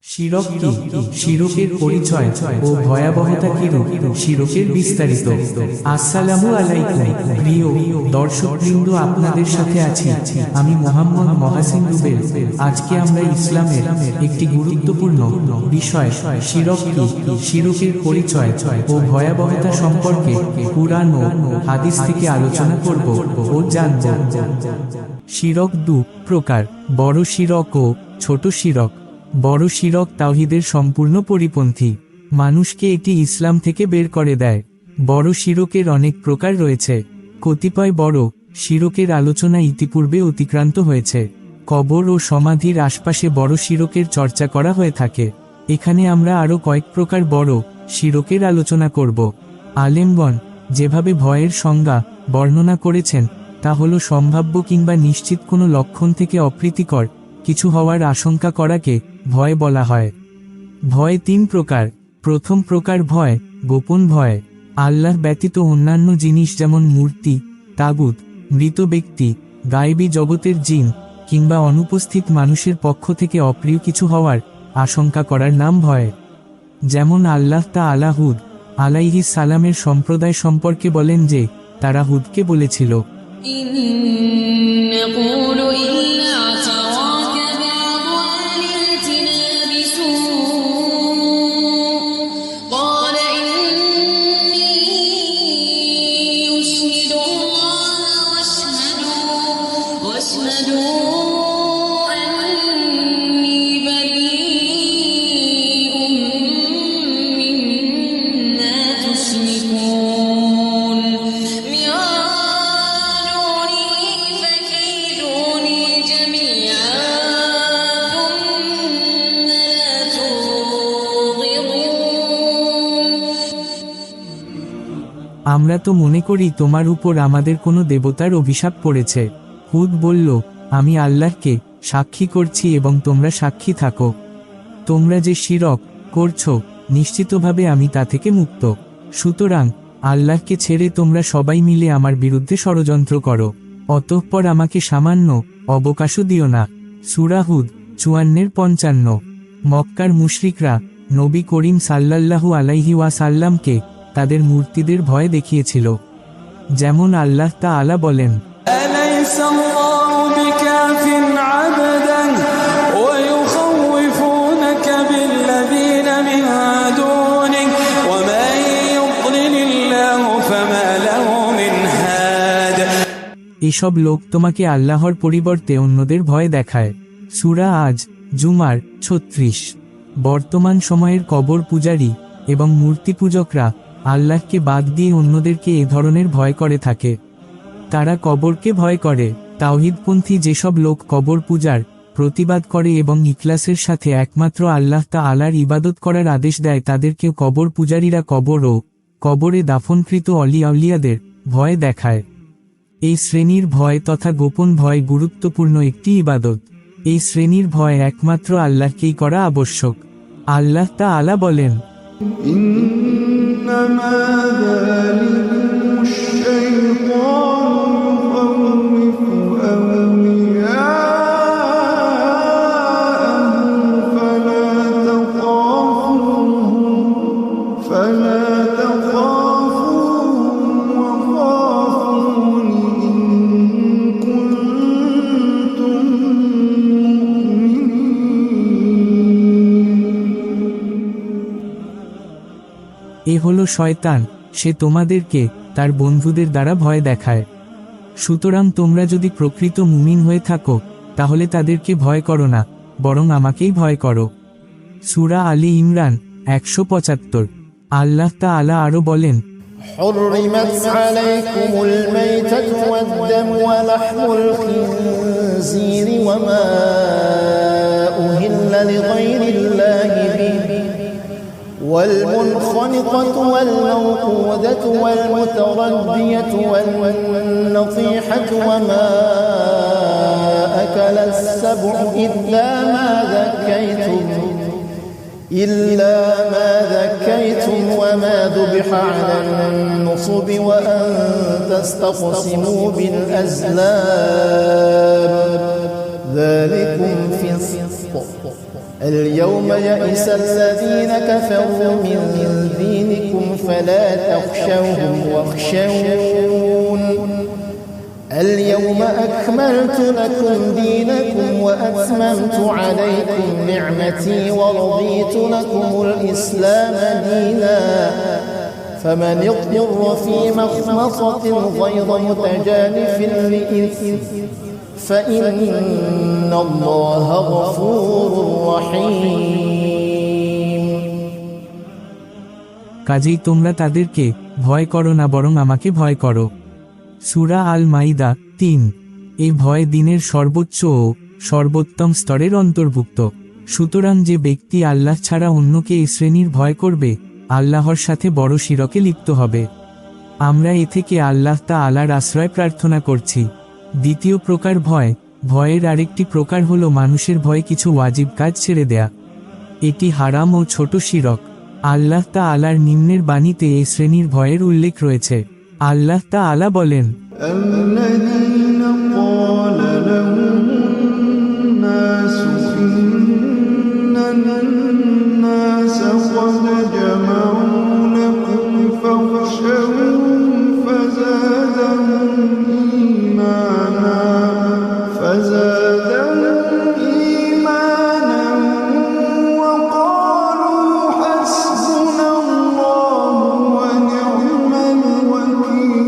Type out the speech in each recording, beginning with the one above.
শিরক কি? শিরকের পরিচয় ও ভয়াবহতা কিরূপ? শিরকের বিস্তারিত। আসসালামু আলাইকুম প্রিয় দর্শকবৃন্দ, আপনাদের সাথে আছি আমি মোহাম্মদ মহাসিন রুবেল। আজকে আমরা ইসলামের একটি গুরুত্বপূর্ণ বিষয় শিরক কি, শিরকের পরিচয় ও ভয়াবহতা সম্পর্কে কুরআন ও হাদিস থেকে আলোচনা করব ও জানব। শিরক দু প্রকার, বড় শিরক ও ছোট শিরক। বড় শিরক তাওহীদের সম্পূর্ণ পরিপন্থী, মানুষকে এটি ইসলাম থেকে বের করে দেয়। বড় শিরকের অনেক প্রকার রয়েছে। কতিপয় বড় শিরকের আলোচনা ইতিপূর্বে অতিক্রান্ত হয়েছে। কবর ও সমাধির আশপাশে বড় শিরকের চর্চা করা হয়ে থাকে। এখানে আমরা আরও কয়েক প্রকার বড় শিরকের আলোচনা করব। আলেমগণ যেভাবে ভয়ের সংজ্ঞা বর্ণনা করেছেন তা হল সম্ভাব্য কিংবা নিশ্চিত কোনো লক্ষণ থেকে অপ্রীতিকর কিছু হওয়ার আশঙ্কা করাকে ভয় বলা হয়। ভয় তিন প্রকার। প্রথম প্রকার ভয় গোপন ভয়। আল্লাহ ব্যতীত অন্যান্য জিনিস যেমন মূর্তি, তাগুত, মৃত ব্যক্তি, গায়েবী জগতের জিন কিংবা অনুপস্থিত মানুষের পক্ষ থেকে অপ্রিয় কিছু হওয়ার আশঙ্কা করার নাম ভয়। যেমন আল্লাহ তাআলা হুদ আলাইহিস সালামের সম্প্রদায় সম্পর্কে বলেন যে তারা হুদকে বলেছিল, আমরা তো মনে করি তোমার উপর আমাদের কোনো দেবতার অভিশাপ পড়েছে। হুদ বলল, আমি আল্লাহকে সাক্ষী করছি এবং তোমরা সাক্ষী থাকো। তোমরা যে শিরক করছো নিশ্চিতভাবে আমি তা থেকে মুক্ত। সুতরাং আল্লাহকে ছেড়ে তোমরা সবাই মিলে আমার বিরুদ্ধে ষড়যন্ত্র করো, অতঃপর আমাকে সামান্য অবকাশও দিও না। সূরা হুদ 54-55। মক্কার মুশরিকরা নবী করিম সাল্লাল্লাহু আলাইহি ওয়াসাল্লামকে তাদের মূর্তিদের ভয় দেখিয়েছিল। যেমন আল্লাহ তাআলা বলেন, এসব লোক তোমাকে আল্লাহর পরিবর্তে অন্যদের ভয় দেখায়। সূরা আজ জুমার 36। বর্তমান সময়ের কবর পূজারী এবং মূর্তি পূজকরা আল্লাহকে বাদ দিয়ে অন্যদেরকে এ ধরনের ভয় করে থাকে। তারা কবরকে ভয় করে। তাওহীদপন্থী যেসব লোক কবর পূজার প্রতিবাদ করে এবং ইখলাসের সাথে একমাত্র আল্লাহ তাআলার ইবাদত করার আদেশ দেয় তাদেরকেও কবর পূজারীরা কবর ও কবরে দাফনকৃত আউলিয়াদের ভয় দেখায়। এই শ্রেণীর ভয় তথা গোপন ভয় গুরুত্বপূর্ণ একটি ইবাদত। এই শ্রেণীর ভয় একমাত্র আল্লাহকেই করা আবশ্যক। আল্লাহ তাআলা বলেন, إنما ذلكم الشيطان يخوف أولياءه فلا تخافوهم وخافون إن كنتم এ হলো শয়তান, সে তোমাদেরকে তার বন্ধুদের দ্বারা ভয় দেখায়। সুতরাং তোমরা যদি প্রকৃত মুমিন হয়ে থাকো তাহলে তাদেরকে ভয় করো না, বরং আমাকেই ভয় করো। সূরা আলী ইমরান 175। আল্লাহ তাআলা আরো বলেন, حرمت عليكم الميتة والدم ولحم الخنزير وما أهل لغير الله به والمنخنقة والموقوذة والمتردية والنطيحة وما أكل السبع إلا ما ذكيتم وما ذبح على النصب وأن تستقسموا بالأزلام ذلكم فسق اليوم يئس الذين كفروا من دينكم فلا تخشوهم واخشون اليوم أكملت لكم دينكم وأتممت عليكم نعمتي ورضيت لكم الإسلام دينا فمن اضطر في مخمصة غير متجانف لإثم فإن الله غفور رحيم। কাজেই তোমরা তাদেরকে ভয় করো না, বরং আমাকে ভয় করো। সূরা আল মাইদা ৩। এই ভয় দিনের সর্বোচ্চ ও সর্বোত্তম স্তরের অন্তর্ভুক্ত। সুতরাং যে ব্যক্তি আল্লাহ ছাড়া অন্যকে এই শ্রেণীর ভয় করবে, আল্লাহর সাথে বড় শিরকে লিপ্ত হবে। আমরা এ থেকে আল্লাহ তাআলার আশ্রয় প্রার্থনা করছি। দ্বিতীয় প্রকার ভয়, ভয়ের আরেকটি প্রকার হলো মানুষের ভয়ে কিছু ওয়াজিব কাজ ছেড়ে দেয়া। এটি হারাম ও ছোট শিরক। আল্লাহ তাআলার নিম্নের বাণীতে এই শ্রেণীর ভয়ের উল্লেখ রয়েছে। আল্লাহ তাআলা বলেন, الذين قال لهم الناس إن الناس قد جمعوا لكم فاخشوهم فزادهم إيمانا وقالوا حسبنا الله ونعم الوكيل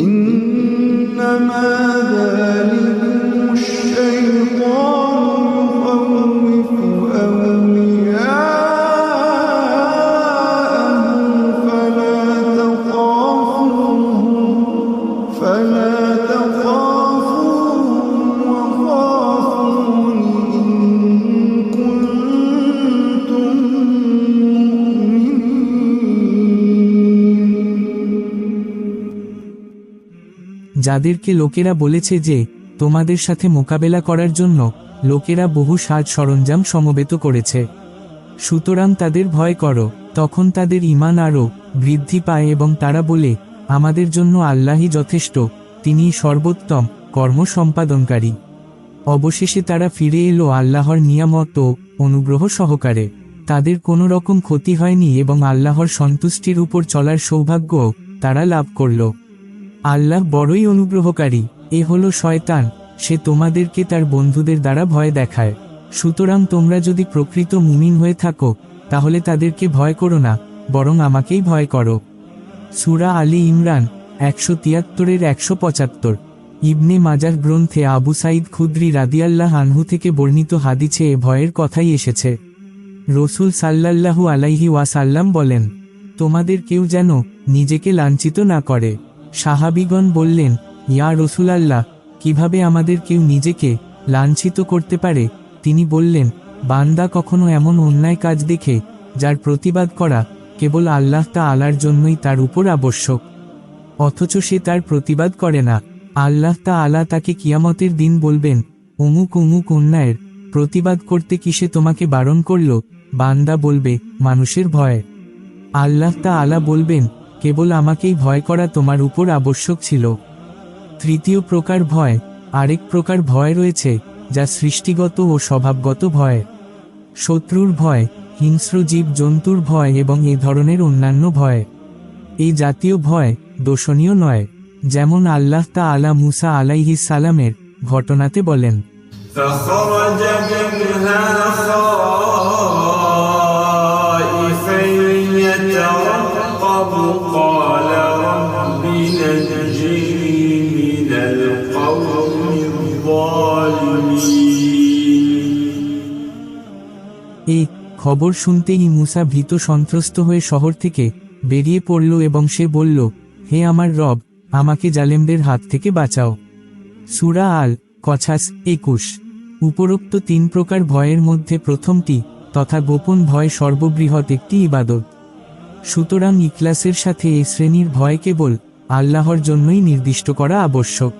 إنما ذلكم الشيطان يخوف أولياءه فلا تخافوهم وخافون إن كنتم مؤمنين। যাদেরকে লোকেরা বলেছে যে তোমাদের সাথে মোকাবেলা করার জন্য লোকেরা বহু সাজ সরঞ্জাম সমবেত করেছে, সুতরাং তাদের ভয় করো। তখন তাদের ঈমান আরও বৃদ্ধি পায় এবং তারা বলে, আমাদের জন্য আল্লাহই যথেষ্ট, তিনিই সর্বোত্তম কর্ম সম্পাদনকারী। অবশেষে তারা ফিরে এলো আল্লাহর নিয়ামত ও অনুগ্রহ সহকারে। তাদের কোনো রকম ক্ষতি হয়নি এবং আল্লাহর সন্তুষ্টির উপর চলার সৌভাগ্য তারা লাভ করল। আল্লাহ বড়ই অনুগ্রহকারী। এ হলো শয়তান, সে তোমাদেরকে তার বন্ধুদের দ্বারা ভয় দেখায়। সুতরাং তোমরা যদি প্রকৃত মুমিন হয়ে থাকো তাহলে তাদেরকে ভয় করো না, বরং আমাকেই ভয় করো। সূরা আলী ইমরান ১৭৩-১৭৫। ইবনে মাজাহ গ্রন্থে আবু সাঈদ খুদরি রাদিয়াল্লাহু আনহু থেকে বর্ণিত হাদিসে এ ভয়ের কথাই এসেছে। রাসূল সাল্লাল্লাহু আলাইহি ওয়াসাল্লাম বলেন, তোমাদের কেউ যেন নিজেকে লাঞ্ছিত না করে। সাহাবীগণ বললেন, ইয়া রাসূলাল্লাহ, কিভাবে আমাদের কেউ নিজেকে লাঞ্ছিত করতে পারে? তিনি বললেন, বান্দা কখনো এমন অন্যায় কাজ দেখে যার প্রতিবাদ করা কেবল আল্লাহ তাআলার জন্যই তার উপর আবশ্যক, অথচ সে তার প্রতিবাদ করে না। আল্লাহ তাআলা তাকে কিয়ামতের দিন বলবেন, অমুক অমুক অন্যায়ের প্রতিবাদ করতে কি সে তোমাকে বারণ করল? বান্দা বলবে, মানুষের ভয়। আল্লাহ তাআলা বলবেন, কেবল আমাকেই ভয় করা তোমার উপর আবশ্যক ছিল। তৃতীয় প্রকার ভয়, আরেক প্রকার ভয় রয়েছে যা সৃষ্টিগত ও স্বভাবগত ভয়। শত্রুর ভয়, হিংস্র জীব জন্তুর ভয় এবং এ ধরনের অন্যান্য ভয়। এই জাতীয় ভয় দোষণীয় নয়, যেমন আল্লাহ তাআলা মুসা আলাইহিস সালামের ঘটনাতে বলেন, فخرج منها خائفا يترقب قال رب نجني من القوم الظالمين। এই খবর শুনতেই মুসা ভীত সন্ত্রস্ত হয়ে শহর থেকে বেরিয়ে পড়ল এবং সে বলল, হে আমার রব, আমাকে জালেমদের হাত থেকে বাঁচাও। সূরা আল কছাস ২১। উপরোক্ত ৩ প্রকার ভয়ের মধ্যে প্রথমটি তথা গোপন ভয় সর্ববৃহৎ একটি ইবাদত। সুতরাং ইখলাসের সাথে এই শ্রেণীর ভয় কেবল আল্লাহর জন্যই নির্দিষ্ট করা আবশ্যক।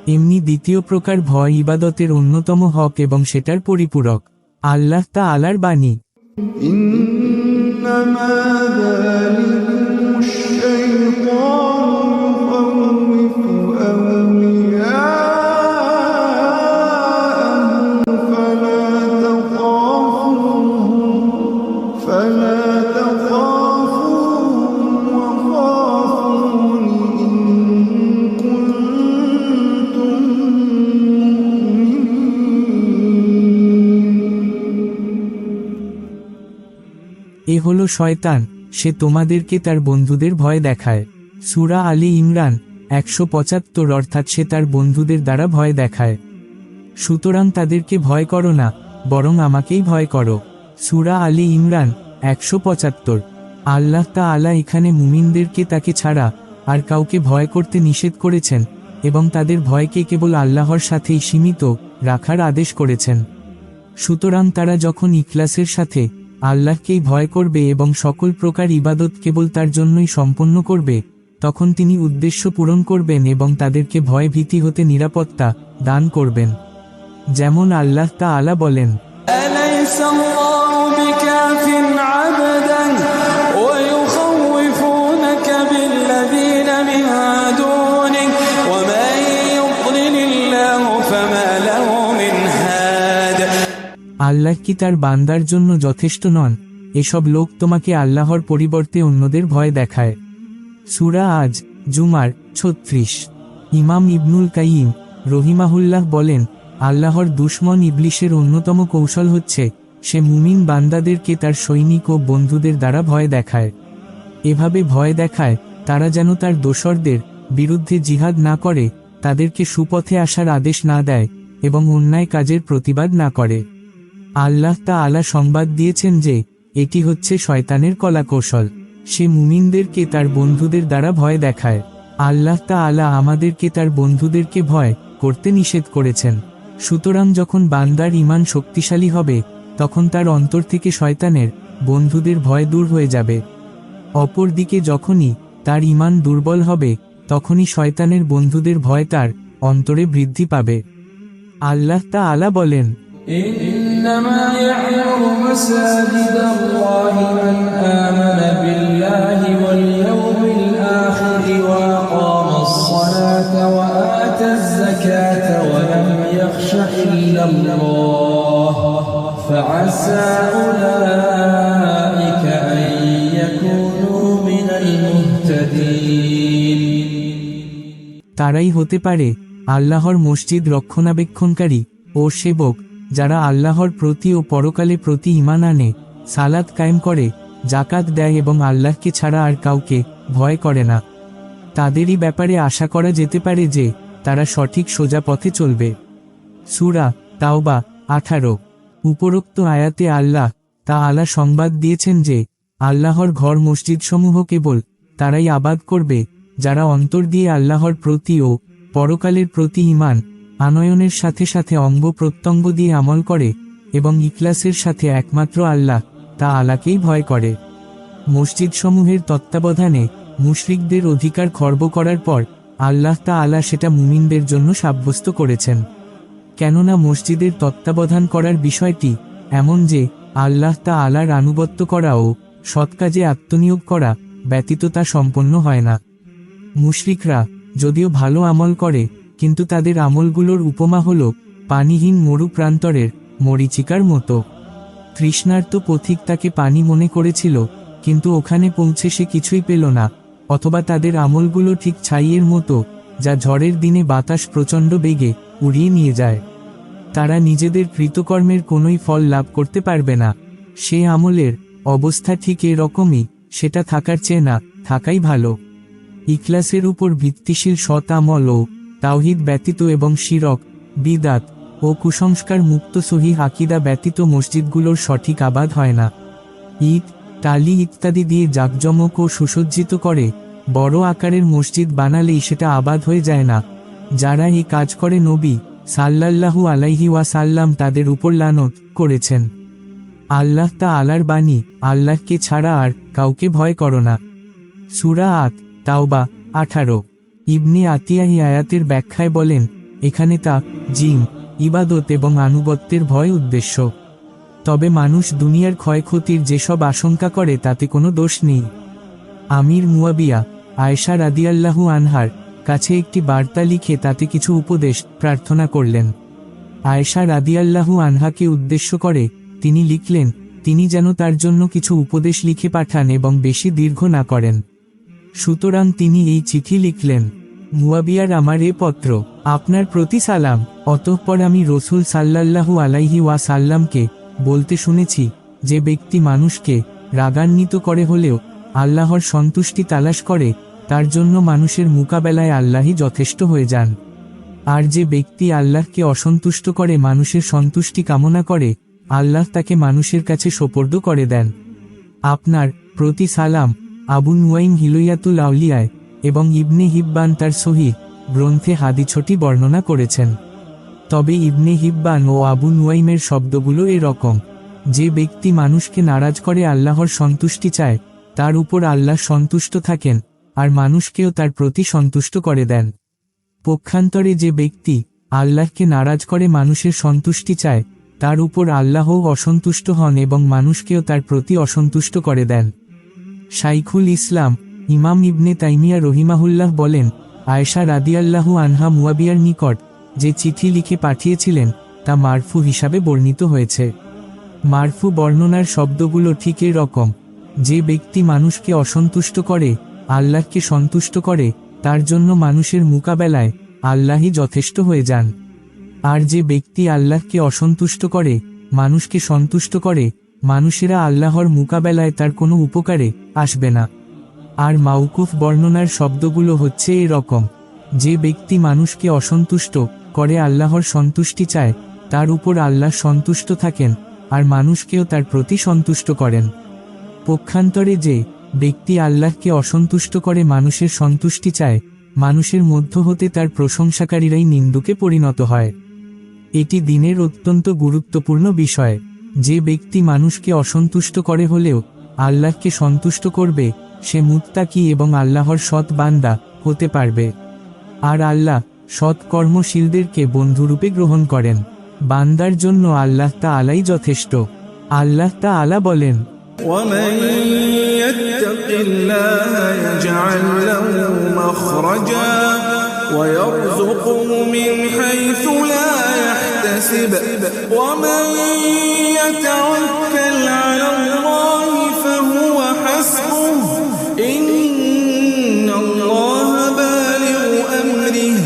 এমনি দ্বিতীয় প্রকার ভয় ইবাদতের অন্যতম হক এবং সেটার পরিপূরক। আল্লাহ তাআলার বাণী, إنما ذلكم الشيطان يخوف أولياءه এ হলো শয়তান, সে তোমাদেরকে তার বন্ধুদের ভয় দেখায়। সূরা আলী ইমরান 175 অর্থাৎ সে তার বন্ধুদের দ্বারা ভয় দেখায়। সুতরাং তাদেরকে ভয় করো না, বরং আমাকেই ভয় করো। সূরা আলী ইমরান 175। আল্লাহ তাআলা এখানে মুমিনদেরকে তাকে ছাড়া আর কাউকে ভয় করতে নিষেধ করেছেন এবং তাদের ভয়কে কেবল আল্লাহর সাথেই সীমিত রাখার আদেশ করেছেন। সুতরাং তারা যখন ইখলাসের সাথে আল্লাহকেই ভয় করবে এবং সকল প্রকার ইবাদত কেবল তার জন্যই সম্পন্ন করবে, তখন তিনি উদ্দেশ্য পূরণ করবেন এবং তাদেরকে ভয় ভীতি হতে নিরাপত্তা দান করবেন। যেমন আল্লাহ তাআলা বলেন, أليس الله بكاف عبدا ويخوفونك بالذين من دونه ومن يضلل الله فما له من هاد। আল্লাহ কি তার বান্দার জন্য যথেষ্ট নন? এসব লোক তোমাকে আল্লাহর পরিবর্তে অন্যদের ভয় দেখায়। সূরা আজ জুমার 36। ইমাম ইবনুল কাইয়িম রহিমাহুল্লাহ বলেন, আল্লাহর দুশমন ইবলিসের অন্যতম কৌশল হচ্ছে সে মুমিন বান্দাদেরকে তার সৈনিক ও বন্ধুদের দ্বারা ভয় দেখায়। এভাবে ভয় দেখায় তারা যেন তার দোসরদের বিরুদ্ধে জিহাদ না করে, তাদেরকে সুপথে আসার আদেশ না দেয় এবং অন্যায় কাজের প্রতিবাদ না করে। আল্লাহ তাআলা সংবাদ দিয়েছেন যে এটি হচ্ছে শয়তানের কলাকৌশল। সে মুমিনদেরকে তার বন্ধুদের দ্বারা ভয় দেখায়। আল্লাহ তাআলা আমাদেরকে তার বন্ধুদেরকে ভয় করতে নিষেধ করেছেন। সুতরাং যখন বান্দার ঈমান শক্তিশালী হবে, তখন তার অন্তর থেকে শয়তানের বন্ধুদের ভয় দূর হয়ে যাবে। অপরদিকে যখনই তার ঈমান দুর্বল হবে, তখনই শয়তানের বন্ধুদের ভয় তার অন্তরে বৃদ্ধি পাবে। আল্লাহ তাআলা বলেন, إنما يعمر مساجد الله من آمن بالله واليوم الآخر وأقام الصلاة وآتى الزكاة ولم يخش إلا الله فعسى أولئك أن يكونوا من المهتدين। তারাই হতে পারে আল্লাহর মসজিদ রক্ষণাবেক্ষণকারী ও সেবক, যারা আল্লাহর প্রতি ও পরকালে প্রতি ঈমান আনে, সালাত কায়েম করে, যাকাত দেয় এবং আল্লাহকে ছাড়া আর কাউকে ভয় করে না। তাদেরই ব্যাপারে আশা করা যেতে পারে যে তারা সঠিক সোজা পথে চলবে। সূরা তাওবা 18। উপরোক্ত আয়াতে আল্লাহ তাআলা সংবাদ দিয়েছেন যে আল্লাহর ঘর মসজিদসমূহ কেবল তারাই আবাদ করবে যারা অন্তর দিয়ে আল্লাহর প্রতি ও পরকালের প্রতি ঈমান আনয়নের সাথে সাথে অঙ্গ প্রত্যঙ্গ দিয়ে আমল করে এবং ইখলাসের সাথে একমাত্র আল্লাহ তাআলাকেই ভয় করে। মসজিদসমূহের তত্ত্বাবধানে মুশরিকদের অধিকার খর্ব করার পর আল্লাহ তাআলা সেটা মুমিনদের জন্য সাব্যস্ত করেছেন। কেননা মসজিদের তত্ত্বাবধান করার বিষয়টি এমন যে আল্লাহ তাআলার আনুগত্য করা ও সৎ কাজে আত্মনিয়োগ করা ব্যতীত তা সম্পন্ন হয় না। মুশরিকরা যদিও ভালো আমল করে, কিন্তু তাদের আমলগুলোর উপমা হল পানিহীন মরু প্রান্তরের মরীচিকার মতো। তৃষ্ণার্ত পথিক তাকে পানি মনে করেছিল, কিন্তু ওখানে পৌঁছে সে কিছুই পেল না। অথবা তাদের আমলগুলো ঠিক ছাইয়ের মতো, যা ঝড়ের দিনে বাতাস প্রচণ্ড বেগে উড়িয়ে নিয়ে যায়। তারা নিজেদের কৃতকর্মের কোনোই ফল লাভ করতে পারবে না। সে আমলের অবস্থা ঠিক এরকমই, সেটা থাকার চেয়ে না থাকাই ভালো। ইখলাসের উপর ভিত্তিশীল সৎ আমল ও তাওহীদ ব্যতীত এবং শিরক, বিদাত ও কুসংস্কার মুক্ত সহিহ আকীদা ব্যতীত মসজিদগুলোর সঠিক আবাদ হয় না। ঈদ, টালি ইত্যাদি দিয়ে জাঁকজমক ও সুসজ্জিত করে বড় আকারের মসজিদ বানালেই সেটা আবাদ হয়ে যায় না। যারা এই কাজ করে নবী সাল্লাল্লাহু আলাইহি ওয়াসাল্লাম তাদের উপর লানত করেছেন। আল্লাহ তাআলার বাণী, আল্লাহকে ছাড়া আর কাউকে ভয় করো না। সূরা তাওবা 18। ইবনে আতিয়া এই আয়াতের ব্যাখ্যায় বলেন, এখানে জিম, ইবাদত এবং আনুগত্যের ভয় উদ্দেশ্য। তবে মানুষ দুনিয়ার ক্ষয়ক্ষতির যেসব আশঙ্কা করে তাতে কোনো দোষ নেই। আমির মুয়াবিয়া আয়েশা রাদিয়াল্লাহু আনহার কাছে একটি বার্তা লিখে তাতে কিছু উপদেশ প্রার্থনা করলেন। আয়েশা রাদিয়াল্লাহু আনহাকে উদ্দেশ্য করে তিনি লিখলেন, তিনি যেন তার জন্য কিছু উপদেশ লিখে পাঠান এবং বেশি দীর্ঘ না করেন। সুতরাং তিনি এই চিঠি লিখলেন, মুয়াবিয়ার আমার এ পত্র, আপনার প্রতি সালাম। অতঃপর আমি রাসূল সাল্লাল্লাহু আলাইহি ওয়াসাল্লামকে বলতে শুনেছি, যে ব্যক্তি মানুষকে রাগান্বিত করে হলেও আল্লাহর সন্তুষ্টি তালাশ করে, তার জন্য মানুষের মোকাবেলায় আল্লাহই যথেষ্ট হয়ে যান। আর যে ব্যক্তি আল্লাহকে অসন্তুষ্ট করে মানুষের সন্তুষ্টি কামনা করে, আল্লাহ তাকে মানুষের কাছে সোপর্দ করে দেন। আপনার প্রতি সালাম আবু নুয়াইম হিলায়াতুল আউলিয়ায় এবং ইবনে হিব্বান তার সহিহ গ্রন্থে হাদিছটি বর্ণনা করেছেন। তবে ইবনে হিব্বান ও আবু নুয়াইমের শব্দগুলো এরকম: যে ব্যক্তি মানুষকে নারাজ করে আল্লাহর সন্তুষ্টি চায়, তার উপর আল্লাহ সন্তুষ্ট থাকেন আর মানুষকেও তার প্রতি সন্তুষ্ট করে দেন। পক্ষান্তরে যে ব্যক্তি আল্লাহকে নারাজ করে মানুষের সন্তুষ্টি চায়, তার উপর আল্লাহও অসন্তুষ্ট হন এবং মানুষকেও তার প্রতি অসন্তুষ্ট করে দেন। শাইখুল ইসলাম ইমাম ইবনে তাইমিয়া রহিমাহুল্লাহ বলেন, আয়েশা রাদিয়াল্লাহু আনহা মুয়াবিয়ার নিকট যে চিঠি লিখে পাঠিয়েছিলেন তা মারফু হিসাবে বর্ণিত হয়েছে। মারফু বর্ণনার শব্দগুলো ঠিক এরকম: যে ব্যক্তি মানুষকে অসন্তুষ্ট করে আল্লাহকে সন্তুষ্ট করে, তার জন্য মানুষের মোকাবেলায় আল্লাহই যথেষ্ট হয়ে যান। আর যে ব্যক্তি আল্লাহকে অসন্তুষ্ট করে মানুষকে সন্তুষ্ট করে, মানুষেরা আল্লাহর মোকাবেলায় তার কোনো উপকারে আসবে না। আর মাউকুফ বর্ণনার শব্দগুলো হচ্ছে এরকম: যে ব্যক্তি মানুষকে অসন্তুষ্ট করে আল্লাহর সন্তুষ্টি চায়, তার উপর আল্লাহ সন্তুষ্ট থাকেন আর মানুষকেও তার প্রতি সন্তুষ্ট করেন। পক্ষান্তরে যে ব্যক্তি আল্লাহকে অসন্তুষ্ট করে মানুষের সন্তুষ্টি চায়, মানুষের মধ্য হতে তার প্রশংসাকারীরাই নিন্দুকে পরিণত হয়। এটি দ্বীনের অত্যন্ত গুরুত্বপূর্ণ বিষয়। যে ব্যক্তি মানুষকে অসন্তুষ্ট করে হলেও আল্লাহকে সন্তুষ্ট করবে, সে মুত্তাকি এবং আল্লাহর সৎ বান্দা হতে পারবে। আর আল্লাহ সৎ কর্মশীলদেরকে বন্ধুরূপে গ্রহণ করেন। বান্দার জন্য আল্লাহ তাআলাই যথেষ্ট। আল্লাহ তাআলা বলেন, ومن يتق الله يجعل له مخرجا ويرزقه من حيث لا يحتسب ومن يتوكل على الله فهو حسبه إن الله بالغ أمره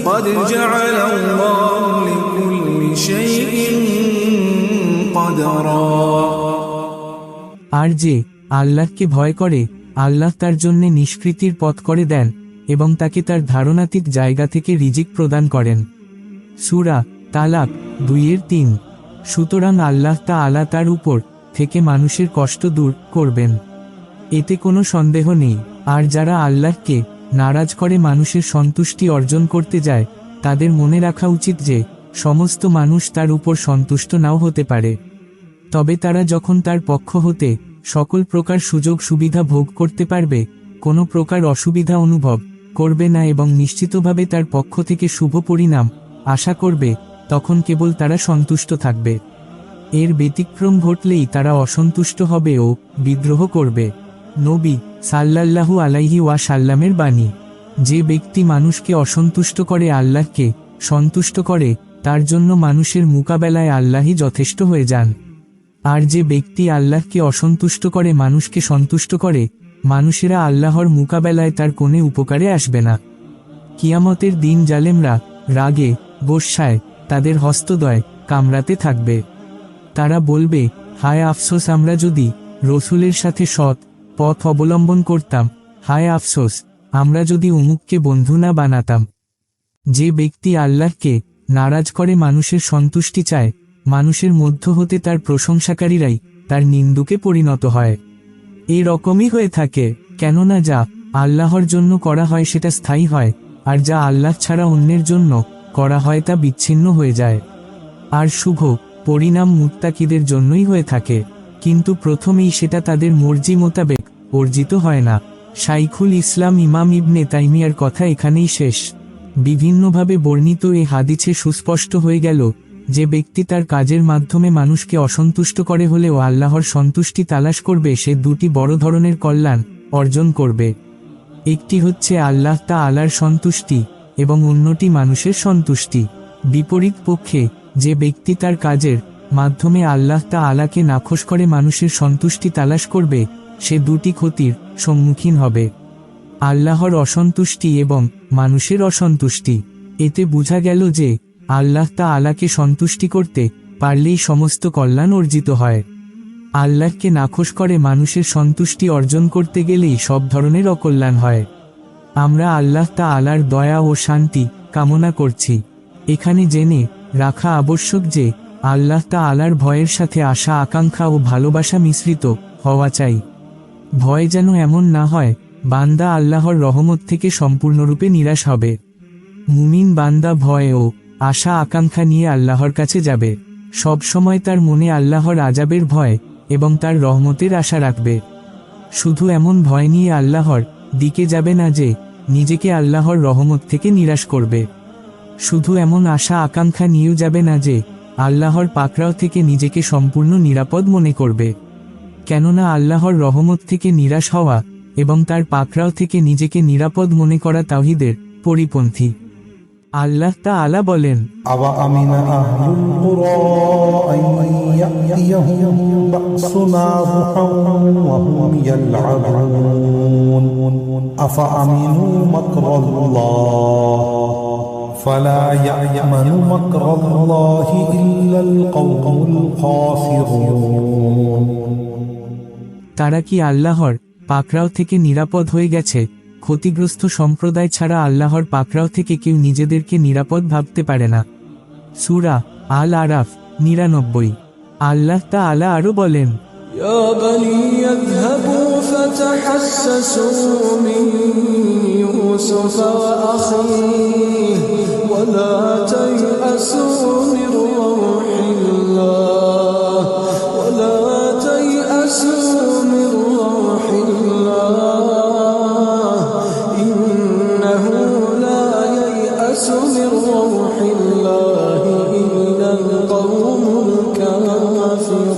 قد جعل الله لكل شيء قدرا। আর যে আল্লাহকে ভয় করে, আল্লাহ তার জন্যে নিষ্কৃতির পথ করে দেন এবং তাকে তার ধারণাতীত জায়গা থেকে রিজিক প্রদান করেন। সূরা তালাক 2:3। সুতরাং আল্লাহ তাআলা তার উপর থেকে মানুষের কষ্ট দূর করবেন, এতে কোনো সন্দেহ নেই। আর যারা আল্লাহকে নারাজ করে মানুষের সন্তুষ্টি অর্জন করতে যায়, তাদের মনে রাখা উচিত যে সমস্ত মানুষ তার উপর সন্তুষ্ট নাও হতে পারে, তবে তারা যখন তার পক্ষ হতে সকল প্রকার সুযোগ সুবিধা ভোগ করতে পারবে, কোনো প্রকার অসুবিধা অনুভব করবে না এবং নিশ্চিতভাবে তার পক্ষ থেকে শুভ পরিণাম আশা করবে, তখন কেবল তারা সন্তুষ্ট থাকবে। এর ব্যতিক্রম ঘটলেই তারা অসন্তুষ্ট হবে ও বিদ্রোহ করবে। নবী সাল্লাল্লাহু আলাইহি ওয়াসাল্লামের বাণী: যে ব্যক্তি মানুষকে অসন্তুষ্ট করে আল্লাহকে সন্তুষ্ট করে, তার জন্য মানুষের মোকাবেলায় আল্লাহই যথেষ্ট হয়ে যান। আর যে ব্যক্তি আল্লাহকে অসন্তুষ্ট করে মানুষকে সন্তুষ্ট করে, মানুষেরা আল্লাহর মোকাবেলায় তার কোনো উপকারে আসবে না। কিয়ামতের দিন জালেমরা রাগে গোস্বায় তাদের হস্তদ্বয় কামড়াতে থাকবে। তারা বলবে, হায় আফসোস, আমরা যদি রসুলের সাথে সৎ পথ অবলম্বন করতাম, হায় আফসোস, আমরা যদি উমুককে বন্ধু না বানাতাম। যে ব্যক্তি আল্লাহকে নারাজ করে মানুষের সন্তুষ্টি চায়, মানুষের মধ্য হতে তার প্রশংসাকারীরাই তার নিন্দুকে পরিণত হয়। এই রকমই হয়ে থাকে, কেননা যা আল্লাহর জন্য করা হয় সেটা স্থায়ী হয়, আর যা আল্লাহ ছাড়া অন্যের জন্য করা হয় তা বিচ্ছিন্ন হয়ে যায়। আর শুভ পরিণাম মুত্তাকিদের জন্যই হয়ে থাকে, কিন্তু প্রথমেই সেটা তাদের মর্জি মোতাবেক অর্জিত হয় না। শাইখুল ইসলাম ইমাম ইবনে তাইমিয়ার কথা এখানেই শেষ। বিভিন্নভাবে বর্ণিত এ হাদিসে সুস্পষ্ট হয়ে গেল, যে ব্যক্তি তার কাজের মাধ্যমে মানুষকে অসন্তুষ্ট করে হলেও আল্লাহর সন্তুষ্টি তালাশ করবে, সে দুটি বড় ধরনের কল্যাণ অর্জন করবে। একটি হচ্ছে আল্লাহ তাআলার সন্তুষ্টি এবং অন্যটি মানুষের সন্তুষ্টি। বিপরীত পক্ষে যে ব্যক্তি তার কাজের মাধ্যমে আল্লাহ তাআলাকে নাখোশ করে মানুষের সন্তুষ্টি তালাশ করবে, সে দুটি ক্ষতির সম্মুখীন হবে: আল্লাহর অসন্তুষ্টি এবং মানুষের অসন্তুষ্টি। এতে বোঝা গেল যে আল্লাহ তাআলাকে সন্তুষ্টি করতে পারলেই সমস্ত কল্যাণ অর্জিত হয়। আল্লাহকে নাখোশ করে মানুষের সন্তুষ্টি অর্জন করতে গেলেই সব ধরনের অকল্যাণ হয়। আমরা আল্লাহ তাআলার দয়া ও শান্তি কামনা করছি। এখানে জেনে রাখা আবশ্যক যে আল্লাহ তাআলার ভয়ের সাথে আশা আকাঙ্ক্ষা ও ভালোবাসা মিশ্রিত হওয়া চাই। ভয় যেন এমন না হয় বান্দা আল্লাহর রহমত থেকে সম্পূর্ণরূপে নিরাশ হবে। মুমিন বান্দা ভয় ও আশা আকাঙ্ক্ষা নিয়ে আল্লাহর কাছে যাবে। সব সময় তার মনে আল্লাহর আযাবের ভয় এবং তার রহমতের আশা রাখবে। শুধু এমন ভয় নিয়ে আল্লাহর দিকে যাবে না যে নিজেকে আল্লাহর রহমত থেকে নিরাশ করবে। শুধু এমন আশা আকাঙ্ক্ষা নিয়েও যাবে না যে আল্লাহর পাকড়াও থেকে নিজেকে সম্পূর্ণ নিরাপদ মনে করবে। কেননা আল্লাহর রহমত থেকে নিরাশ হওয়া এবং তার পাকড়াও থেকে নিজেকে নিরাপদ মনে করা তাওহীদের পরিপন্থী। আল্লাহ তাআলা বলেন, أَوَأَمِنَ أَهْلُ الْقُرَىٰ أَن يَأْتِيَهُم بَأْسُنَا ضُحًى وَهُمْ يَلْعَبُونَ أَفَأَمِنُوا مَكْرَ اللَّهِ فَلَا يَأْمَنُ مَكْرَ اللَّهِ إِلَّا الْقَوْمُ الْخَاسِرُونَ। তারা কি আল্লাহর পাকড়াও থেকে নিরাপদ হয়ে গেছে? ক্ষতিগ্রস্ত সম্প্রদায় ছাড়া আল্লাহর পাকড়াও থেকে কেউ নিজেদেরকে নিরাপদ ভাবতে পারে না। সূরা আল আরাফ ৯৯। আল্লাহ তাআলা আরো বলেন, يا بني اذهبوا فتحسسوا من يوسف وأخيه ولا تيأسوا من روح الله ولا تيأسوا من روح الله إنه لا ييأس من روح الله إلا القوم الكافرون।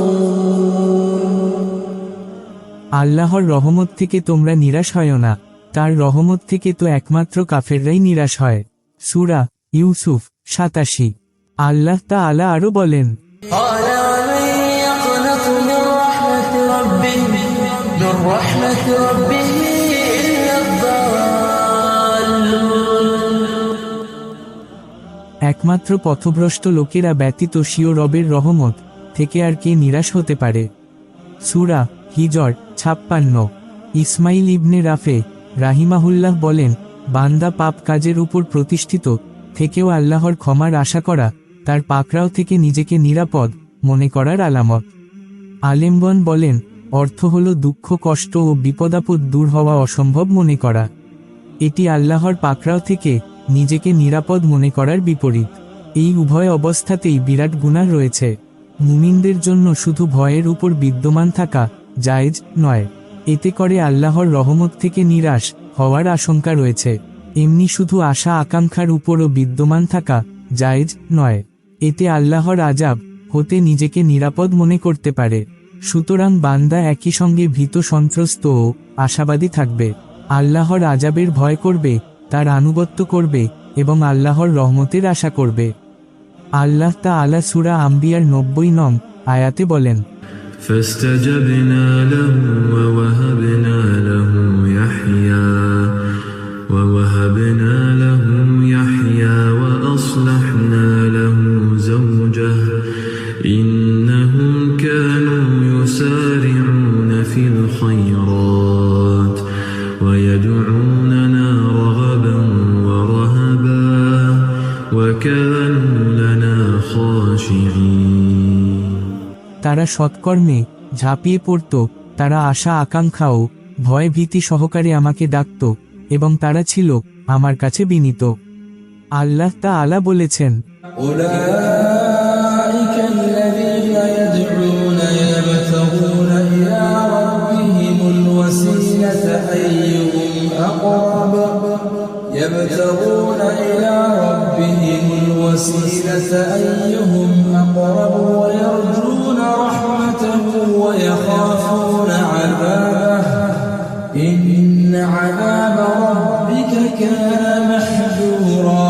আল্লাহর রহমত থেকে তোমরা নিরাশ হয় না, তার রহমত থেকে তো একমাত্র কাফেররাই নিরাশ হয়। সূরা ইউসুফ ৮৭। আল্লাহ তাআলা আরো বলেন, قال ومن يقنط من رحمة ربه إلا الضالون। একমাত্র পথভ্রষ্ট লোকেরা ব্যতীত স্বীয় রবের রহমত থেকে আর কে নিরাশ হতে পারে? সূরা হিজর ৫৬। ইসমাইল ইবনে রাফে রাহিমাহুল্লাহ বলেন, বান্দা পাপ কাজের উপর প্রতিষ্ঠিত থেকেও আল্লাহর ক্ষমার আশা করা তার পাকড়াও থেকে নিজেকে নিরাপদ মনে করার আলামত। আলেমগণ বলেন, অর্থ হল দুঃখ কষ্ট ও বিপদাপদ দূর হওয়া অসম্ভব মনে করা। এটি আল্লাহর পাকড়াও থেকে নিজেকে নিরাপদ মনে করার বিপরীত। এই উভয় অবস্থাতেই বিরাট গুনাহ রয়েছে। মুমিনদের জন্য শুধু ভয়ের উপর বিদ্যমান থাকা জায়েজ নয়, এতে করে আল্লাহর রহমত থেকে নিরাশ হওয়ার আশঙ্কা রয়েছে। এমনি শুধু আশা আকাঙ্ক্ষার উপরও বিদ্যমান থাকা জায়েজ নয়, এতে আল্লাহর আযাব হতে নিজেকে নিরাপদ মনে করতে পারে। সুতরাং বান্দা একই সঙ্গে ভীত সন্ত্রস্ত ও আশাবাদী থাকবে। আল্লাহর আযাবের ভয় করবে, তার আনুগত্য করবে এবং আল্লাহর রহমতের আশা করবে। আল্লাহ তাআলা সূরা আম্বিয়ার ৯০ নং আয়াতে বলেন, فاستجبنا له ووهبنا له يحيى وأصلحنا له زوجه إنهم كانوا يسارعون في الخيرات ويدعوننا رغبا ورهبا وكانوا لنا خاشعين। তারা সৎকর্মে ঝাঁপিয়ে পড়ত, তারা আশা আকাঙ্ক্ষা ও ভয় ভীতি সহকারে আমাকে ডাকত এবং তারা ছিল আমার কাছে বিনীত। আল্লাহ তাআলা বলেছেন, أولئك الذين يدعون يبتغون إلى ربهم الوسيلة أيهم أقرب ويرجون رحمته ويخافون عذابه إن عذاب ربك كان محذورا।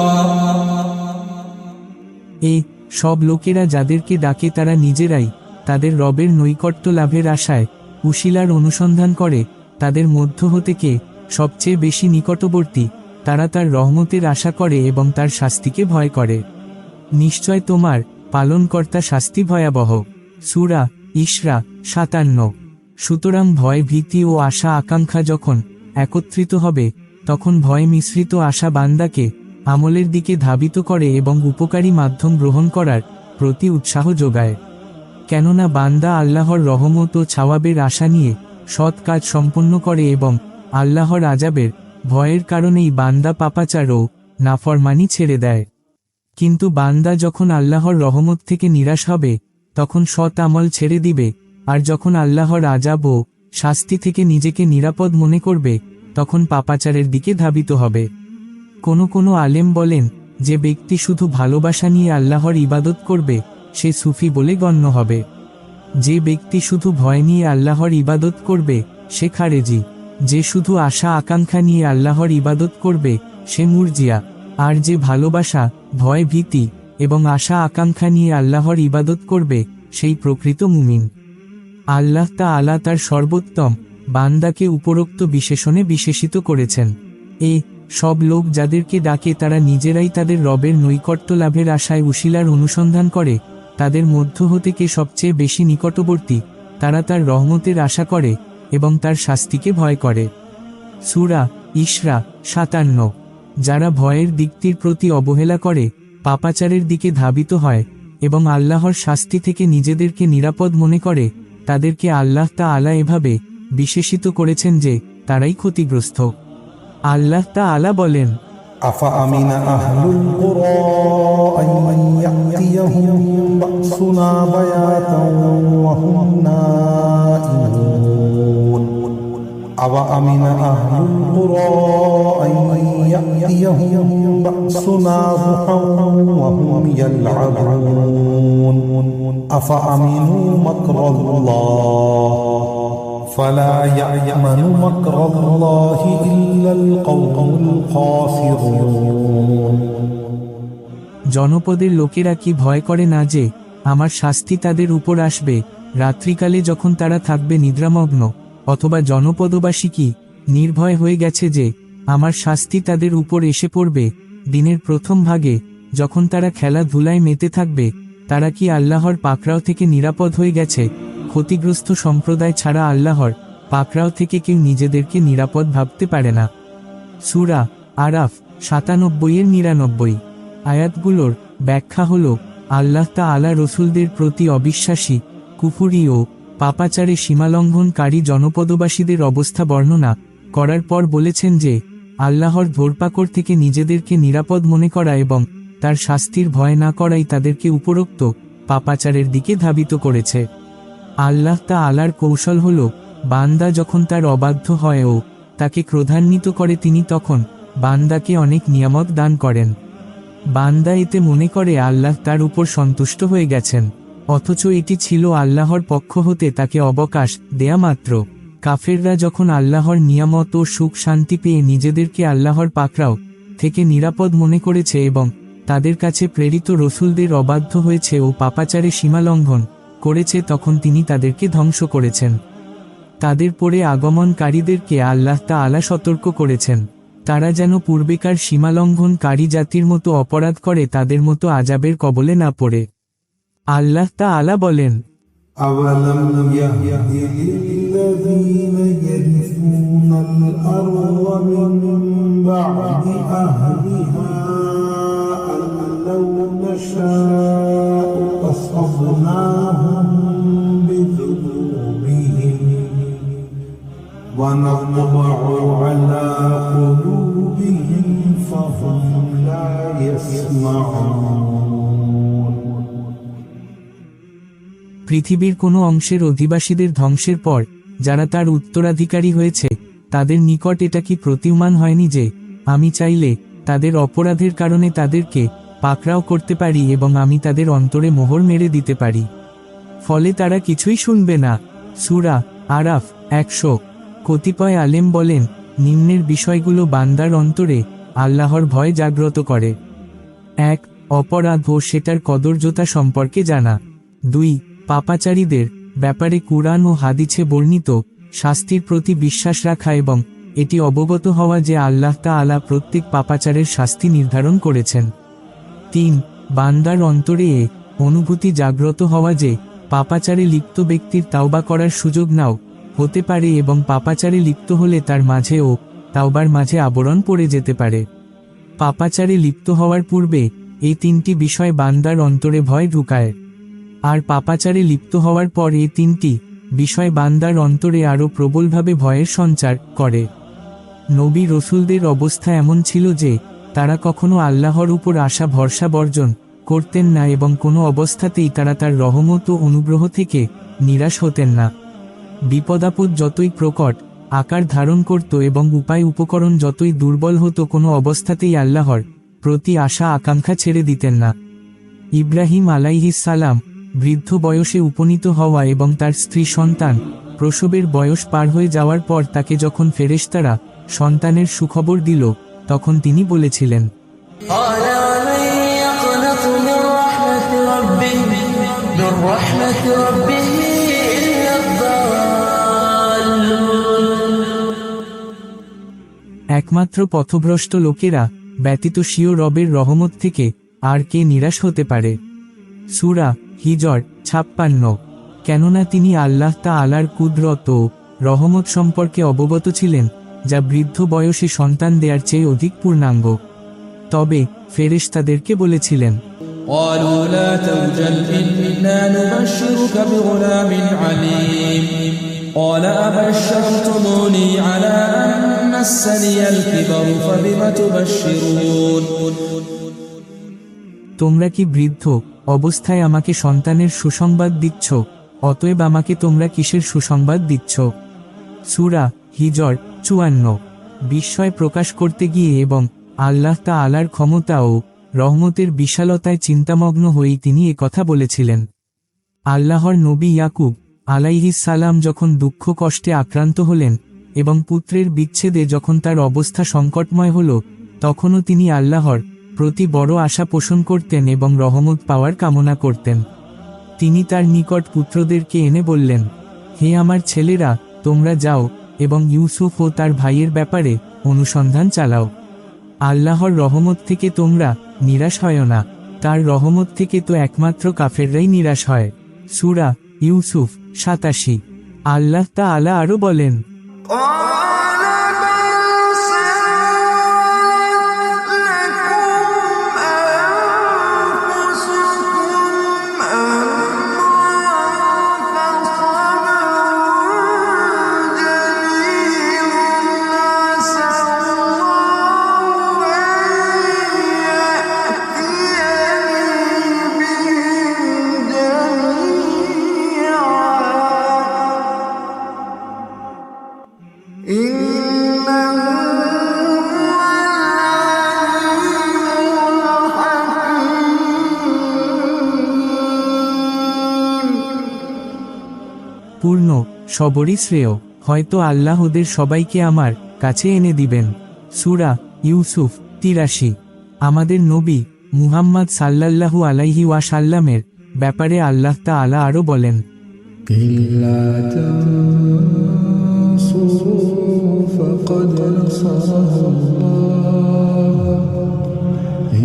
এই সব লোকেরা যাদেরকে ডাকে তারা নিজেরাই তাদের রবের নৈকট্য লাভের আশায় উশিলার অনুসন্ধান করে। তাদের মধ্য হতে কে সবচেয়ে বেশি নিকটবর্তী? তারা তার রহমতের আশা করে এবং তার শাস্তিকে ভয় করে। নিশ্চয় তোমার পালনকর্তা শাস্তি ভয়াবহ। সূরা ইসরা 57 সুতরাং ভয় ভীতি ও আশা আকাঙ্ক্ষা যখন একত্রিত হবে তখন ভয় মিশ্রিত আশা বান্দাকে আমলের দিকে ধাবিত করে এবং উপকারী মাধ্যম গ্রহণ করার প্রতি উৎসাহ যোগায়। কেননা বান্দা আল্লাহর রহমত ও ছাওয়াবের আশা নিয়ে সৎ কাজ সম্পন্ন করে এবং আল্লাহর আযাবের ভয়ের কারণেই বান্দা পাপাচার ও নাফরমানি ছেড়ে দেয়। কিন্তু বান্দা যখন আল্লাহর রহমত থেকে নিরাশ হবে তখন সৎ আমল ছেড়ে দিবে, আর যখন আল্লাহর আযাব ও শাস্তি থেকে নিজেকে নিরাপদ মনে করবে তখন পাপাচারের দিকে ধাবিত হবে। কোনো আলেম বলেন, যে ব্যক্তি শুধু ভালোবাসা নিয়ে আল্লাহর ইবাদত করবে সে সুফি বলে গণ্য হবে। যে ব্যক্তি শুধু ভয় নিয়ে আল্লাহর ইবাদত করবে সে খারেজি। যে শুধু আশা আকাঙ্ক্ষা নিয়ে আল্লাহর ইবাদত করবে সে মুরজিয়া। আর যে ভালোবাসা, ভয় ভীতি এবং আশা আকাঙ্ক্ষা নিয়ে আল্লাহর ইবাদত করবে সেই প্রকৃত মুমিন। আল্লাহ তাআলা তার সর্বোত্তম বান্দাকে উপরোক্ত বিশেষণে বিশেষিত করেছেন। সব লোক যাদেরকে ডাকে তারা নিজেরাই তাদের রবের নৈকট্য লাভের আশায় উশিলার অনুসন্ধান করে, তাদের মধ্য হতে কে সবচেয়ে বেশি নিকটবর্তী, তারা তার রহমতের আশা করে এবং তার শাস্তিকে ভয় করে। সূরা ইসরা 57 যারা ভয়ের দিকটির প্রতি অবহেলা করে, পাপাচারের দিকে ধাবিত হয় এবং আল্লাহর শাস্তি থেকে নিজেদেরকে নিরাপদ মনে করে, তাদেরকে আল্লাহ তাআলা এভাবে বিশেষিত করেছেন যে তারাই ক্ষতিগ্রস্ত। আল্লাহ তাআলা বলেন, أفأمن أهل القرى أن يأتيهم بأسنا بياتا وهم نائمون أفأمن أهل القرى أن يأتيهم بأسنا ضحى وهم يلعبون أفأمنوا مكر الله فلا يأمن مكر الله إلا القوم الخاسرون জনপদের লোকেরা কি ভয় করে না যে আমার শাস্তি তাদের উপর আসবে রাত্রিকালে যখন তারা থাকবে নিদ্রামগ্ন? অথবা জনপদবাসী কি নির্ভয় হয়ে গেছে যে আমার শাস্তি তাদের উপর এসে পড়বে দিনের প্রথম ভাগে যখন তারা খেলাধুলায় মেতে থাকবে? তারা কি আল্লাহর পাকড়াও থেকে নিরাপদ হয়ে গেছে? ক্ষতিগ্রস্ত সম্প্রদায় ছাড়া আল্লাহর পাকড়াও থেকে কেউ নিজেদেরকে নিরাপদ ভাবতে পারে না। সূরা আরাফ 97-99 আয়াতগুলোর ব্যাখ্যা হল, আল্লাহ তাআলা রসুলদের প্রতি অবিশ্বাসী, কুফরি ও পাপাচারে সীমালঙ্ঘনকারী জনপদবাসীদের অবস্থা বর্ণনা করার পর বলেছেন যে আল্লাহর ধরপাকড় থেকে নিজেদেরকে নিরাপদ মনে করা এবং তার শাস্তির ভয় না করাই তাদেরকে উপরোক্ত পাপাচারের দিকে ধাবিত করেছে। আল্লাহ তাআলার কৌশল হল, বান্দা যখন তার অবাধ্য হয় ও তাকে ক্রোধান্বিত করে তিনি তখন বান্দাকে অনেক নিয়ামত দান করেন। বান্দা এতে মনে করে আল্লাহ তার উপর সন্তুষ্ট হয়ে গেছেন, অথচ এটি ছিল আল্লাহর পক্ষ হতে তাকে অবকাশ দেয়া মাত্র। কাফেররা যখন আল্লাহর নিয়ামত ও সুখ শান্তি পেয়ে নিজেদেরকে আল্লাহর পাকড়াও থেকে নিরাপদ মনে করেছে এবং তাদের কাছে প্রেরিত রসুলদের অবাধ্য হয়েছে ও পাপাচারে সীমালঙ্ঘন করেছে, তখন তিনি তাদেরকে ধ্বংস করেছেন। তাদের পরে আগমনকারীদেরকে আল্লাহ তাআলা সতর্ক করেছেন, তারা যেন পূর্বেকার সীমালঙ্ঘনকারী জাতির মতো অপরাধ করে তাদের মতো আযাবের কবলে না পড়ে। আল্লাহ তাআলা বলেন, أولم يهد للذين يرثون الأرض من بعد أهلها أن لو نشاء أصبناهم بذنوبهم ونطبع على قلوبهم فهم لا يسمعون পৃথিবীর কোনো অংশের অধিবাসীদের ধ্বংসের পর যারা তার উত্তরাধিকারী হয়েছে তাদের নিকট এটা কি প্রতীয়মান হয়নি যে আমি চাইলে তাদের অপরাধের কারণে তাদেরকে পাকড়াও করতে পারি এবং আমি তাদের অন্তরে মোহর মেরে দিতে পারি, ফলে তারা কিছুই শুনবে না। সূরা আরাফ 100 কতিপয় আলেম বলেন, নিম্নের বিষয়গুলো বান্দার অন্তরে আল্লাহর ভয় জাগ্রত করে। 1. অপরাধ ও সেটার কদর্যতা সম্পর্কে জানা। 2. পাপাচারীদের ব্যাপারে কুরআন ও হাদিসে বর্ণিত শাস্তির প্রতি বিশ্বাস রাখা এবং এটি অবগত হওয়া যে আল্লাহ তাআলা প্রত্যেক পাপাচারের শাস্তি নির্ধারণ করেছেন। 3. বান্দার অন্তরে অনুভূতি জাগ্রত হওয়া যে পাপাচারে লিপ্ত ব্যক্তির তাওবা করার সুযোগ নাও হতে পারে এবং পাপাচারে লিপ্ত হলে তার মাঝে ও তাওবার মাঝে আবরণ পড়ে যেতে পারে। পাপাচারে লিপ্ত হওয়ার পূর্বে এই তিনটি বিষয় বান্দার অন্তরে ভয় ঢুকায়, আর পাপাচারে লিপ্ত হওয়ার পর এই তিনটি বিষয় বান্দার অন্তরে আরও প্রবলভাবে ভয়ের সঞ্চার করে। নবী রসুলদের অবস্থা এমন ছিল যে তারা কখনো আল্লাহর উপর আশা ভরসা বর্জন করতেন না এবং কোনো অবস্থাতেই তারা তার রহমত ও অনুগ্রহ থেকে নিরাশ হতেন না। বিপদাপদ যতই প্রকট আকার ধারণ করত এবং উপায় উপকরণ যতই দুর্বল হতো, কোনো অবস্থাতেই আল্লাহর প্রতি আশা আকাঙ্ক্ষা ছেড়ে দিতেন না। ইব্রাহিম আলাইহিস সালাম বৃদ্ধ বয়সে উপনীত হওয়া এবং তার স্ত্রী সন্তান প্রসবের বয়স পার হয়ে যাওয়ার পর তাকে যখন ফেরেশতারা সন্তানের সুখবর দিল, তখন তিনি বলেছিলেন, একমাত্র পথভ্রষ্ট লোকেরা ব্যতীত স্বীয় রবের রহমত থেকে আর কে নিরাশ হতে পারে। সূরা হিজর 56। কেননা তিনি আল্লাহ তাআলার কুদরত ও রহমত সম্পর্কে অবগত ছিলেন, যা বৃদ্ধ বয়সে সন্তান দেয়ার চেয়ে অধিক পূর্ণাঙ্গ। তবে ফেরেশতাদেরকে বলেছিলেন, قالوا لا توجل إنا نبشرك بغلام عليم قال أبشرتموني على أن مسني الكبر فبم تبشرون। তোমরা কি বৃদ্ধ অবস্থায় আমাকে সন্তানের সুসংবাদ দিচ্ছ? অতএব আমাকে তোমরা কিসের সুসংবাদ দিচ্ছ? সূরা হিজর 54। বিস্ময় প্রকাশ করতে গিয়ে এবং আল্লাহ তাআলার ক্ষমতা ও রহমতের বিশালতায় চিন্তামগ্ন হয়েই তিনি একথা বলেছিলেন। আল্লাহর নবী ইয়াকুব আলাইহিস সালাম যখন দুঃখ কষ্টে আক্রান্ত হলেন এবং পুত্রের বিচ্ছেদে যখন তার অবস্থা সংকটময় হল, তখনও তিনি আল্লাহর প্রতি বড় আশা পোষণ করতেন এবং রহমত পাওয়ার কামনা করতেন। তিনি তার নিকট পুত্রদেরকে এনে বললেন, হে আমার ছেলেরা, তোমরা যাও এবং ইউসুফ ও তার ভাইয়ের ব্যাপারে অনুসন্ধান চালাও। আল্লাহর রহমত থেকে তোমরা নিরাশ হয় না, তার রহমত থেকে তো একমাত্র কাফেররাই নিরাশ হয়। সূরা ইউসুফ 87। আল্লাহ তাআলা আরো বলেন, পূর্ণ সবরই শ্রেয়, হয়তো আল্লাহ ওদের সবাইকে আমার কাছে এনে দিবেন। সূরা ইউসুফ 83। আমাদের নবী মুহাম্মদ সাল্লাল্লাহু আলাইহি ওয়াসাল্লামের ব্যাপারে আল্লাহ তাআলা আরো বলেন, فقد نصره الله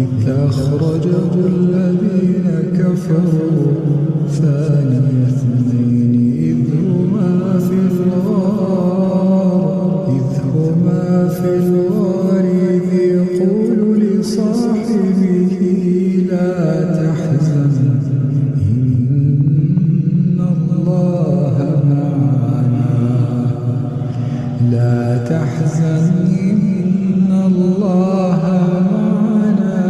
إذ أخرجه الذين كفروا ثاني اثنين إذ هما في الغار إذ يقول لصاحبه لا تحزن إن الله معنا لا تحزن إن الله معنا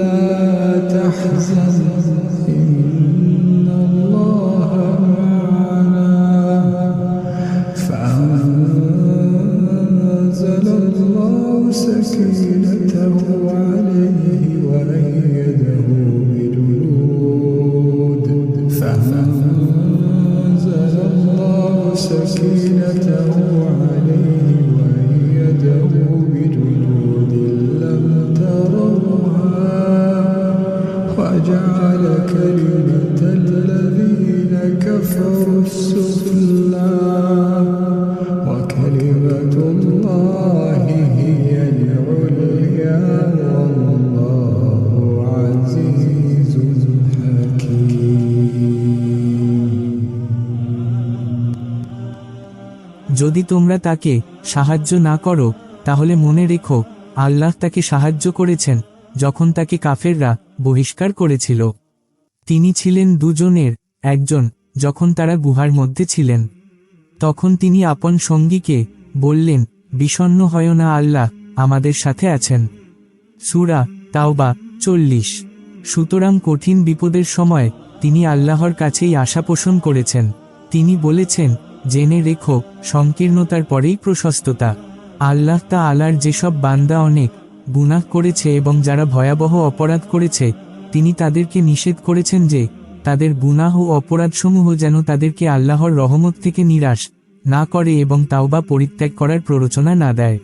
لا تحزن إن الله معنا فأنزل الله سكينته عليه وأيده بجنود فأنزل الله سكينته عليه وأيده بجنود لم تروها وجعل كلمة الذين كفروا السفلى وكلمة الله هي العليا والله عزيز حكيم যদি তোমরা তাকে সাহায্য না করো তাহলে মনে রেখো আল্লাহ তাকে সাহায্য করেছেন যখন তাকে কাফেররা বহিষ্কার করেছিল। তিনি ছিলেন দুজনের একজন যখন তারা গুহার মধ্যে ছিলেন। তখন তিনি আপন সঙ্গীকে বললেন, বিষণ্ণ হয় না, আল্লাহ আমাদের সাথে আছেন। সূরা তাওবা 40। সুতরাং কঠিন বিপদের সময় তিনি আল্লাহর কাছেই আশা পোষণ করেছেন। তিনি বলেছেন, জেনে রেখো সংকীর্ণতার পরেই প্রশস্ততা। আল্লাহ তাআলার যেসব বান্দা অনেক গুনাহ করেছে এবং যারা ভয়াবহ অপরাধ করেছে, তিনি তাদেরকে নিষেধ করেছেন যে তাদের গুনাহ ও অপরাধসমূহ যেন তাদেরকে আল্লাহর রহমত থেকে নিরাশ না করে এবং তাওবা পরিত্যাগ করার প্ররোচনা না দেয়।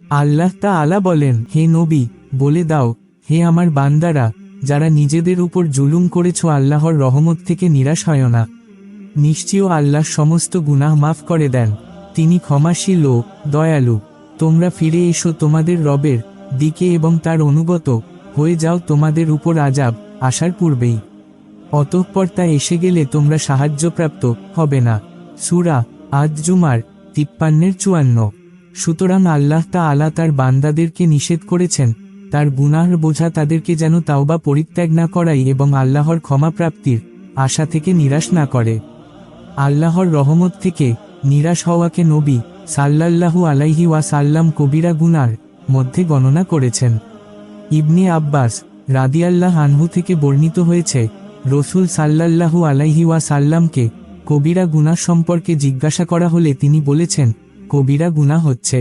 আল্লাহ তাআলা বলেন, হে নবী, বলে দাও, হে আমার বান্দারা, যারা নিজেদের উপর জুলুম করেছ, আল্লাহর রহমত থেকে নিরাশ হয় না। নিশ্চয় আল্লাহ সমস্ত গুনাহ মাফ করে দেন, তিনি ক্ষমাশীল ও দয়ালু। তোমরা ফিরে এসো তোমাদের রবের দিকে এবং তার অনুগত হয়ে যাও তোমাদের উপর আযাব আসার পূর্বেই। অতঃপর তা এসে গেলে তোমরা সাহায্যপ্রাপ্ত হবে না। সূরা আদ-জুমার 53-54। সুতরাং আল্লাহ তাআলা তার বান্দাদেরকে নিষেধ করেছেন তার গুনাহর বোঝা তাদেরকে যেন তাওবা পরিত্যাগ না করাই এবং আল্লাহর ক্ষমা প্রাপ্তির আশা থেকে নিরাশ না করে। আল্লাহর রহমত থেকে নিরাশ হওয়াকে নবী সাল্লাল্লাহু আলাইহি ওয়াসাল্লাম কবিরা গুনার মধ্যে গণনা করেছেন। ইবনে আব্বাস রাদিয়াল্লাহু আনহু থেকে বর্ণিত হয়েছে, রাসূল সাল্লাল্লাহু আলাইহি ওয়াসাল্লামকে কবিরা গুনাহ সম্পর্কে জিজ্ঞাসা করা হলে তিনি বলেছেন, কবিরা গুনাহ হচ্ছে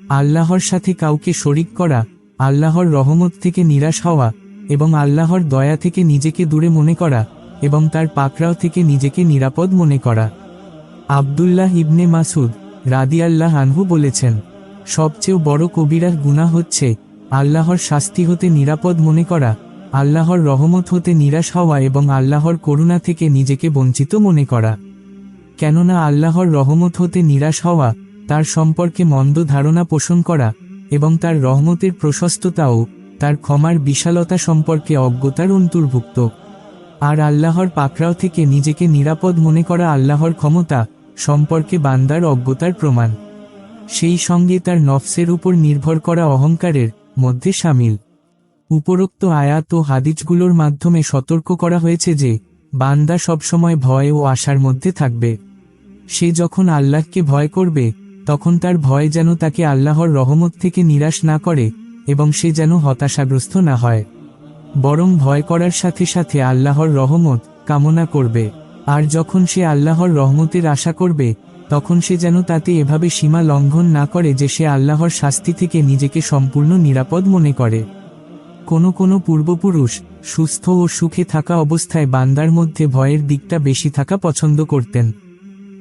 আল্লাহর সাথে কাউকে শরীক করা, আল্লাহর রহমত থেকে নিরাশ হওয়া এবং আল্লাহর দয়া থেকে নিজেকে দূরে মনে করা এবং তার পাকড়াও থেকে নিজেকে নিরাপদ মনে করা। আব্দুল্লাহ ইবনে মাসুদ রাদিয়াল্লাহু আনহু বলেছেন, সবচেয়ে বড় কবিরা গুনাহ হচ্ছে আল্লাহর শাস্তি হতে নিরাপদ মনে করা, আল্লাহর রহমত হতে নিরাশ হওয়া এবং আল্লাহর করুণা থেকে নিজেকে বঞ্চিত মনে করা। কেননা আল্লাহর রহমত হতে নিরাশ হওয়া তার সম্পর্কে মন্দ ধারণা পোষণ করা এবং তার রহমতের প্রশস্ততাও তার ক্ষমার বিশালতা সম্পর্কে অজ্ঞতার অন্তর্ভুক্ত। আর আল্লাহর পাকড়াও থেকে নিজেকে নিরাপদ মনে করা আল্লাহর ক্ষমতা সম্পর্কে বান্দার অজ্ঞতার প্রমাণ। সেই সঙ্গে তার নফসের উপর নির্ভর করা অহংকারের মধ্যে শামিল। উপরোক্ত আয়াত ও হাদিসগুলোর মাধ্যমে সতর্ক করা হয়েছে যে বান্দা সবসময় ভয় ও আশার মধ্যে থাকবে। সে যখন আল্লাহকে ভয় করবে তখন তার ভয় যেন তাকে আল্লাহর রহমত থেকে নিরাশ না করে এবং সে যেন হতাশাগ্রস্ত না হয়, বরং ভয় করার সাথে সাথে আল্লাহর রহমত কামনা করবে। আর যখন সে আল্লাহর রহমতের আশা করবে তখন সে যেন তাতে এভাবে সীমা লঙ্ঘন না করে যে সে আল্লাহর শাস্তি থেকে নিজেকে সম্পূর্ণ নিরাপদ মনে করে। কোনো পূর্বপুরুষ সুস্থ ও সুখে থাকা অবস্থায় বান্দার মধ্যে ভয়ের দিকটা বেশি থাকা পছন্দ করতেন,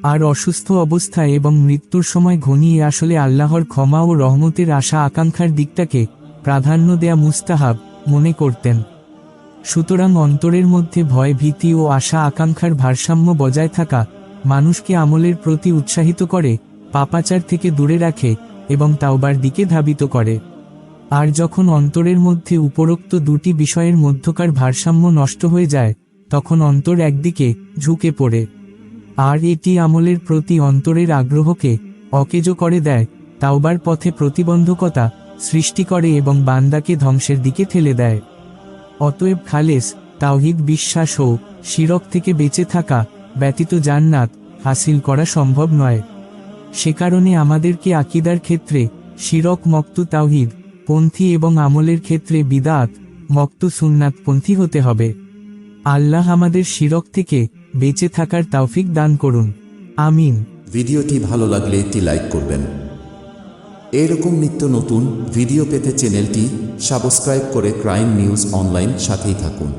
আর অসুস্থ অবস্থায় এবং মৃত্যুর সময় ঘনিয়ে আসলে আল্লাহর ক্ষমা ও রহমতের আশা আকাঙ্ক্ষার দিকটাকে প্রাধান্য দেয়া মুস্তাহাব মনে করতেন। সুতরাং অন্তরের মধ্যে ভয়, ভীতি ও আশা আকাঙ্ক্ষার ভারসাম্য বজায় থাকা মানুষকে আমলের প্রতি উৎসাহিত করে, পাপাচার থেকে দূরে রাখে এবং তাওবার দিকে ধাবিত করে। আর যখন অন্তরের মধ্যে উপরোক্ত দুটি বিষয়ের মধ্যকার ভারসাম্য নষ্ট হয়ে যায় তখন অন্তর একদিকে ঝুঁকে পড়ে, আর এটি আমলের প্রতি অন্তরের আগ্রহকে অকেজো করে দেয়, তাওবার পথে প্রতিবন্ধকতা সৃষ্টি করে এবং বান্দাকে ধ্বংসের দিকে ঠেলে দেয়। অতএব খালেস তাওহীদ বিশ্বাস ও শিরক থেকে বেঁচে থাকা ব্যতীত জান্নাত হাসিল করা সম্ভব নয়। সে কারণে আমাদেরকে আকীদার ক্ষেত্রে শিরক মুক্ত তাওহীদ পন্থী এবং আমলের ক্ষেত্রে বিদআত মুক্ত সুন্নাত পন্থী হতে হবে। আল্লাহ আমাদের শিরক থেকে বেঁচে থাকার তৌফিক দান করুন, আমিন। ভিডিওটি ভালো লাগলে একটি লাইক করবেন। এরকম নিত্য নতুন ভিডিও পেতে চ্যানেলটি সাবস্ক্রাইব করে ক্রাইম নিউজ অনলাইন সাথেই থাকুন।